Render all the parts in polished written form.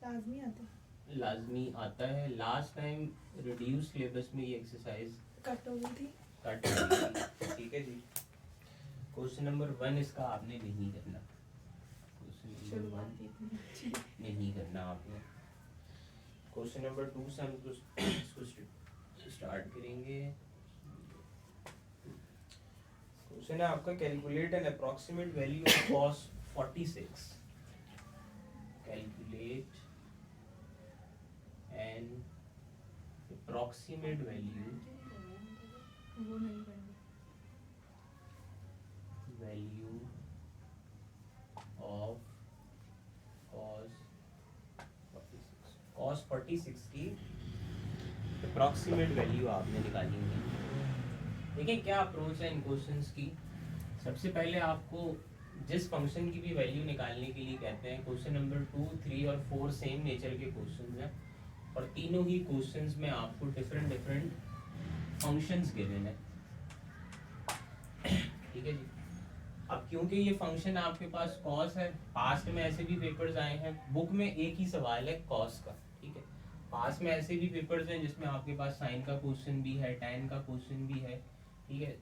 लाजमी आता है, लाजमी आता है। लास्ट टाइम रिड्यूस सिलेबस में ये एक्सरसाइज कट हो गई थी। कट हो गई थी, ठीक है जी। क्वेश्चन नंबर 1 इसका आपने नहीं करना, क्वेश्चन नंबर शुरुआत इतनी अच्छी। 1 नहीं करना आपने। क्वेश्चन नंबर 2 से हम इसको स्टार्ट करेंगे। क्वेश्चन है आपका, calculate an approximate value of cos 46। Calculate an approximate value वो नहीं करनी। वैल्यू ऑफ cos 46 की अप्रॉक्सीमेट वैल्यू आपने निकाली है। देखिए क्या अप्रोच है इन क्वेश्चंस की। सबसे पहले आपको जिस फंक्शन की भी वैल्यू निकालने के लिए कहते हैं, क्वेश्चन नंबर 2, 3 और 4 सेम नेचर के क्वेश्चंस हैं और तीनों ही क्वेश्चंस में आपको डिफरेंट फंक्शंस गिवन है, ठीक है जी। अब क्योंकि ये फंक्शन आपके पास कॉस है, पास्ट में ऐसे भी पेपर्स आए हैं, बुक में एक ही सवाल है कॉस का, ठीक है। पास में ऐसे भी पेपर्स हैं जिसमें आपके पास साइन का क्वेश्चन भी है, tan का क्वेश्चन भी है, ठीक है।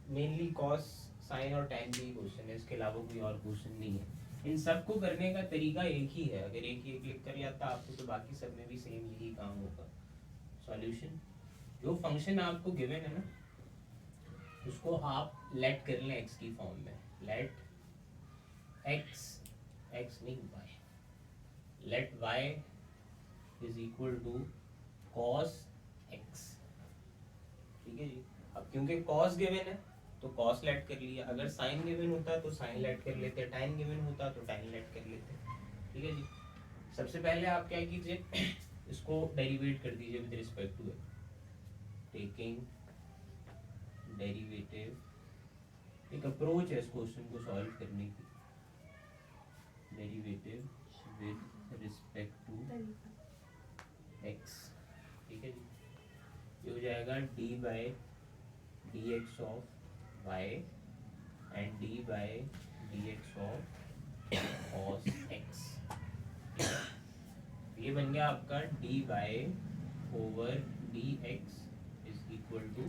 मेनली कॉस, साइन और tan के ही क्वेश्चन है, इसके अलावा कोई और क्वेश्चन नहीं है। इन सबको करने का तरीका एक ही है, अगर एक ही क्लिक कर लिया था आपको तो बाकी सब में भी सेम यही काम होगा। सॉल्यूशन, जो फंक्शन आपको गिवन है ना उसको आप लेट कर लें x की फॉर्म में। लेट x नहीं y, let y is equal to cos x, ठीक है जी। अब क्योंकि cos गिवन है तो cos लेट कर लिया, अगर sin गिवन होता तो sin लेट कर लेते, tan गिवन होता तो tan लेट कर लेते, ठीक है जी। सबसे पहले आप क्या कीजिए, इसको डेरिवेट कर दीजिए with respect to taking derivative. एक अप्रोच है इस क्वेश्चन को सॉल्व करने की, derivative with respect to x, ठीक है जी। ये हो जाएगा d by dx of y and d by dx of cos x। ये बन गया आपका d by over dx is equal to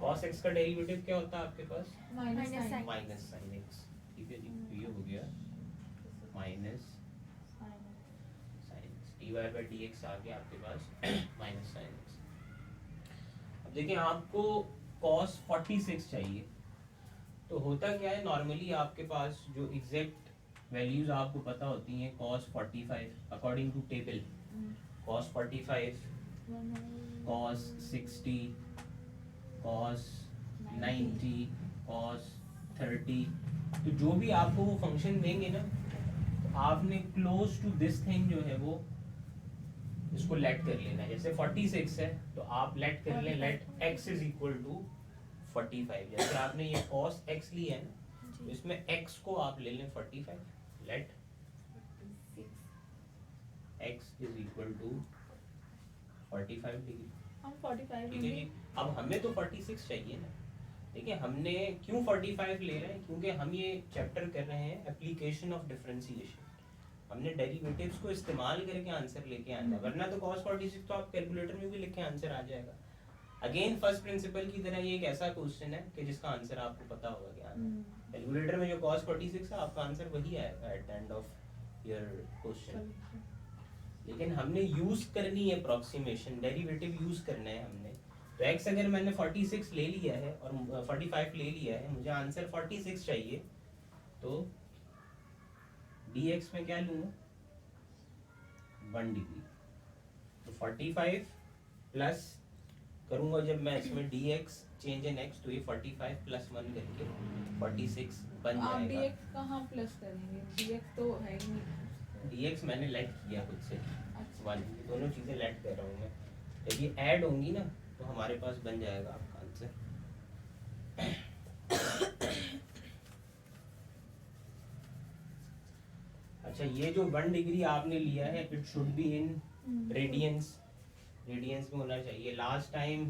cos x का डेरिवेटिव क्या होता है आपके पास, माइनस माइनस साइन x, ठीक है जी। तो ये हो गया minus sine x, dy by dx आ गया आपके पास माइनस साइन x। अब देखिए आपको cos 46 चाहिए, तो होता क्या है, नॉर्मली आपके पास जो एग्जैक्ट वैल्यूज आपको पता होती हैं, cos 45 according to table, cos 45, cos 60, cos 90, cos 30, तो जो भी आपको वो फंक्शन देंगे ना तो आपने क्लोज टू दिस थिंग जो है वो इसको लेट कर लेना है। जैसे 46 है तो आप लेट कर लें, let x is equal to 45। जैसे आपने ये cos x लिया है ना तो इसमें x को आप ले लें 45, let x is equal to 45 degree, हम 45 ठीक है जी। अब हमें तो 46 चाहिए ना। देखिए हमने क्यों 45 ले रहे हैं, क्योंकि हम ये चैप्टर कर रहे हैं एप्लीकेशन ऑफ डिफरेंशिएशन। हमने डेरिवेटिव्स को इस्तेमाल करके आंसर लेके आना है, वरना तो cos 46 तो आप कैलकुलेटर में भी लिखे आंसर आ जाएगा। अगेन फर्स्ट प्रिंसिपल की तरह ये एक ऐसा क्वेश्चन है कि जिसका आंसर आपको पता होगा क्या है। कैलकुलेटर में जो cos 46 है आपका आंसर वही आएगा at the end of your question. लेकिन हमने यूज करनी है अप्रॉक्सीमेशन, डेरिवेटिव यूज करना है हमने। तो x अगर मैंने 46 ले लिया है और 45 ले लिया है, मुझे आंसर 46 चाहिए, तो dx में क्या लूँगा 1 डिग्री, तो 45 प्लस करूँगा जब मैं इसमें dx चेंज इन x तो ये 45 प्लस 1 करके 46 बन आप जाएगा। dx कहाँ प्लस करेंगे, dx तो है ही नहीं। dx मैंने लेट किया खुद से, अच्छा। 1, दोनों चीज़ें लेट कर रहा हूँ मैं। जब ये ऐड होंगी ना तो हमारे पास बन जाएगा आपका आंसर। अच्छा, ये जो 1 डिग्री आपने लिया है it should be in radians, radians में होना चाहिए। लास्ट टाइम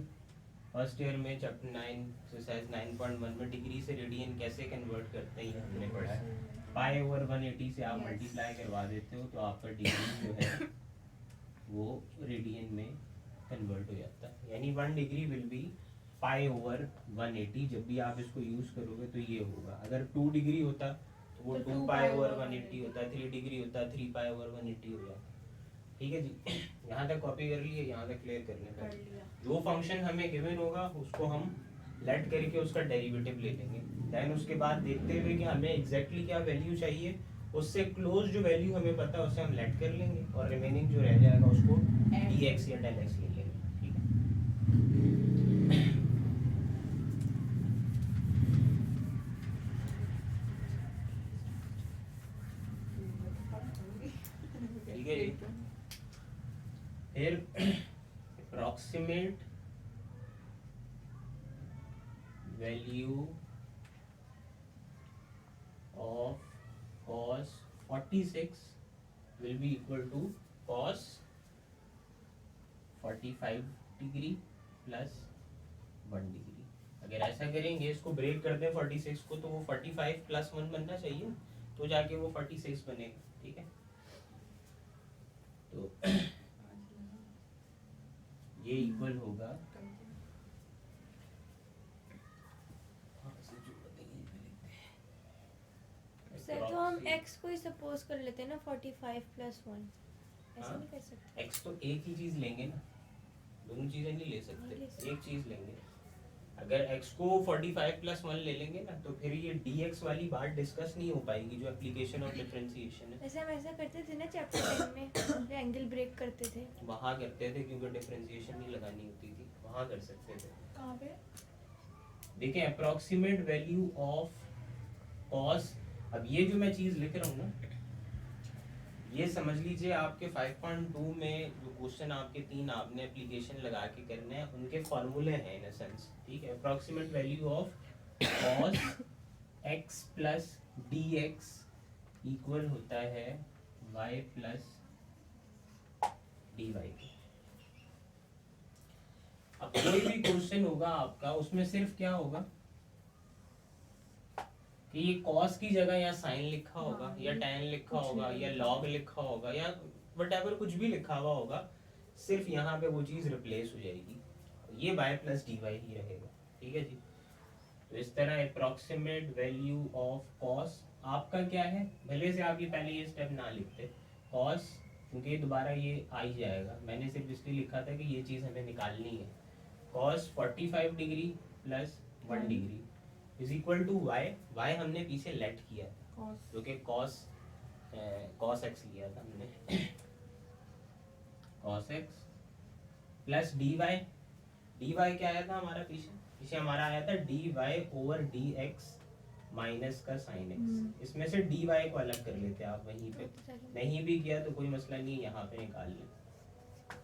फर्स्ट ईयर में चैप्टर 9 एक्सरसाइज 9.1 में डिग्री से रेडियन कैसे कन्वर्ट करते हैं हमने पढ़ा है। पाई ओवर 180 से आप मल्टीप्लाई करवा देते हो तो आपका डिग्री जो है कन्वर्ट हो जाता है, यानी 1 degree will be pi over 180। जब भी आप इसको यूज करोगे तो ये होगा। अगर 2 डिग्री होता तो वो 2 पाई ओवर 180 होता, 3 डिग्री होता 3 पाई ओवर 180 हो जाता। ठीक है जी, यहाँ तक कॉपी कर लिए, यहाँ तक क्लियर कर लें। कर लिया। जो फंक्शन हमें गिवन होगा उसको हम लेट करके उसका डेरिवेटिव ले लेंगे, देन उसके बाद देखते हुए कि हमें एग्जैक्टली क्या वैल्यू चाहिए, उससे क्लोज जो वैल्यू हमें पता है उसे हम लेट कर लेंगे और रिमेनिंग जो रह जाएगा उसको dx या del x ले लेंगे। ठीक है, ठीक है जी। फिर approximate value of cos 46 will be equal to cos 45 degree plus 1 degree. अगर ऐसा करेंगे, इसको ब्रेक कर दें 46 को, तो वो 45 प्लस 1 बनना चाहिए, तो जाके वो 46 बनेगा। ठीक है, तो ये इक्वल होगा सर तो हम x को ही सपोज कर लेते हैं ना 45 प्लस 1, ऐसा नहीं कर सकते? x तो एक ही चीज लेंगे ना, दोनों चीजें नहीं ले नहीं सकते, ले सकते। एक चीज लेंगे। अगर x को 45 प्लस 1 ले लेंगे ना, तो फिर ये dx वाली बात डिस्कस नहीं हो पाएगी जो एप्लीकेशन ऑफ डिफरेंशिएशन है। वैसे हम ऐसा करते थे ना चैप्टर 10 में, एंगल ब्रेक करते थे। वहाँ करते थे क्योंकि डिफरेंशिएशन नहीं लगानी होती थी, वहाँ कर सकते थे। कहाँ पे? देखें, अप्रॉक्सीमेट वैल्यू ऑफ कॉस, अब ये जो मैं चीज लिख रहा हूँ ना, ये समझ लीजिए आपके 5.2 में जो क्वेश्चन आपके 3 आपने एप्लीकेशन लगा के करने हैं, उनके फॉर्मूले हैं इन अ सेंस। ठीक है, approximate value of cos x plus dx equal होता है y प्लस dy। अब कोई भी क्वेश्चन होगा आपका, उसमें सिर्फ क्या होगा कि ये cos की जगह या sin लिखा होगा, हाँ, या tan लिखा कुछ होगा, भी या लिखा log लिखा होगा, या whatever कुछ भी लिखा हुआ होगा, सिर्फ यहाँ पे वो चीज रिप्लेस हो जाएगी, ये y प्लस dy ही रहेगा। ठीक है जी, तो इस तरह अप्रॉक्सीमेट वैल्यू ऑफ cos आपका क्या है, भले से आप ये पहले ये स्टेप ना लिखते cos, क्योंकि दोबारा ये आ ही जाएगा, मैंने सिर्फ इसलिए लिखा था कि ये चीज हमें निकालनी है। cos 45 degree plus 1 degree is equal to y हमने पीछे लेट किया था, जो कि cos x लिया था हमने, cos x प्लस dy क्या आया था हमारा पीछे हमारा आया था dy ओवर dx माइनस का sin x। इसमें से dy को अलग कर लेते हैं आप, वहीं पे नहीं भी किया तो कोई मसला नहीं, यहाँ पे निकाल लें।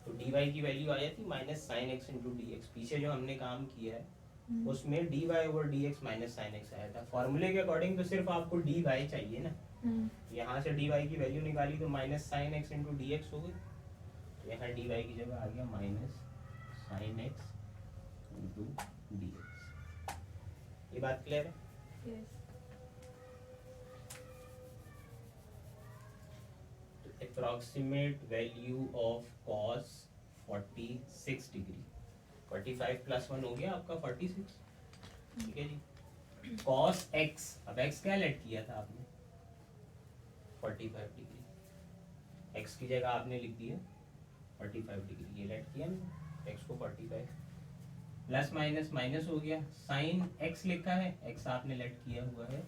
तो dy की वैल्यू आ जाती minus sin x into dx। पीछे जो हमने काम किया है उसमें dy over dx minus sin x आया था। फॉर्मूले के अकॉर्डिंग तो सिर्फ आपको dy चाहिए ना, यहाँ से dy की वैल्यू निकाली तो minus sin x into dx हो गई, तो यहाँ dy की जगह आ गया minus sin x into dx। ये बात क्लियर है? Yes. Approximate value of cos 46 degree, 45 plus 1 हो गया आपका 46। ठीक है जी, cos x, अब x क्या लेट किया था आपने 45 डिग्री, x की जगह आपने लिख दिया 45 डिग्री, ये लेट किया ना x को 45, प्लस माइनस माइनस हो गया, साइन x लिखा है, x आपने लेट किया हुआ है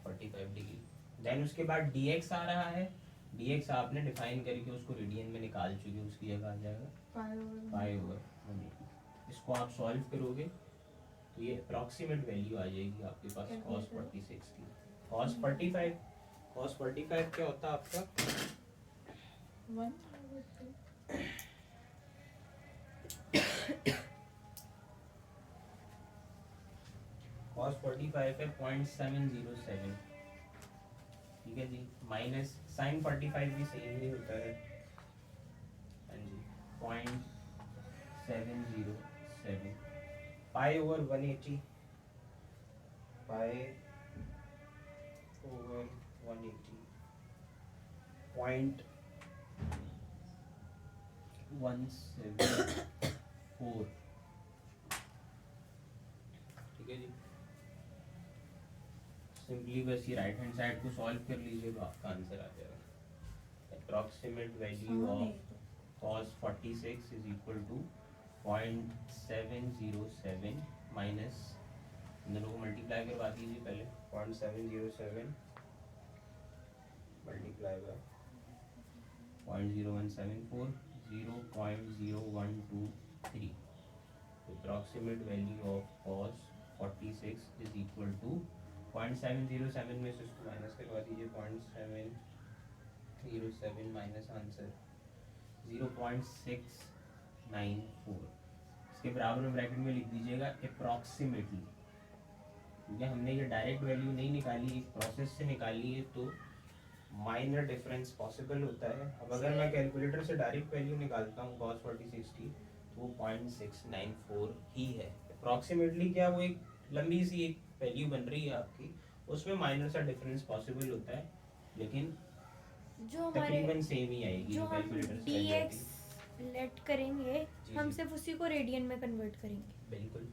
45 डिग्री। देन उसके बाद dx आ रहा है, dx आपने डिफाइन करके उसको रेडियन में निकाल चुके, उसकी जगह आ जाएगा पाई ओवर 180। इसको आप सॉल्व करोगे तो ये अप्रॉक्सीमेट वैल्यू आ जाएगी आपके पास cos 46 की। cos 45 क्या होता है आपका 1/2। cos 45 है 0.707। ठीक है जी, माइनस sin 45 भी सेम ही होता है, हाँ जी 0.707 pi over 180, pi over 180 point 0.174, ठीक है जी। सिंपली बस ये राइट हैंड साइड को सॉल्व कर लीजिए तो आपका आंसर आ जाएगा। Approximate value of cos 46 is equal to 0.707 minus, इन दोनों को मल्टीप्लाई करवा दीजिए पहले। 0.707 multiply by 0.0174, 0.0123। Approximate value of cos 46 is equal to 0.707 में से उसको माइनस करवा दीजिए। 0.707 माइनस आंसर 0.694, इसके बराबर में ब्रैकेट में लिख दीजिएगा अप्रॉक्सीमेटली, क्योंकि हमने ये डायरेक्ट वैल्यू नहीं निकाली, एक प्रोसेस से निकाली है तो माइनर डिफरेंस पॉसिबल होता है। अब अगर मैं कैलकुलेटर से डायरेक्ट वैल्यू निकालता हूँ cos 46 की तो वो 0.694 ही है। अप्रॉक्सीमेटली क्या, वो एक लंबी सी एक वैल्यू बन रही है आपकी, उसमें माइनर सा डिफरेंस पॉसिबल होता है, लेकिन जो तकरीबन सेम ही आएगी। जो हम dx लेट करेंगे हम सिर्फ उसी को रेडियन में कन्वर्ट करेंगे। बिल्कुल।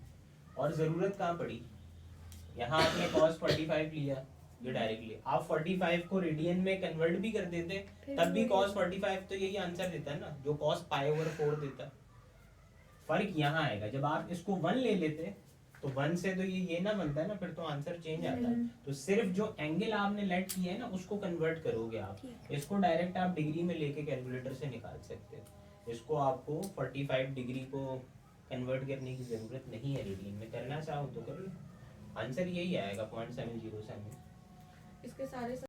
और ज़रूरत कहाँ पड़ी, यहाँ आपने cos 45 लिया, ये डायरेक्टली आप 45 को रेडियन में कन्वर्ट भी कर देते तब भी cos 45 तो यही आंसर देता है ना, जो cos π/4 देता। फर्क यहाँ आएगा जब आप इसको 1 ले लेते तो 1 से तो ये ना बनता है ना, फिर तो आंसर चेंज आता है। तो सिर्फ जो एंगल आपने लेट किया है ना उसको कन्वर्ट करोगे आप। इसको डायरेक्ट आप डिग्री में लेके कैलकुलेटर से निकाल सकते हो, इसको आपको 45 डिग्री को कन्वर्ट करने की जरूरत नहीं है, रेडियन में करना चाहो तो कर लो, आंसर यही आएगा 0.707। इसके सारे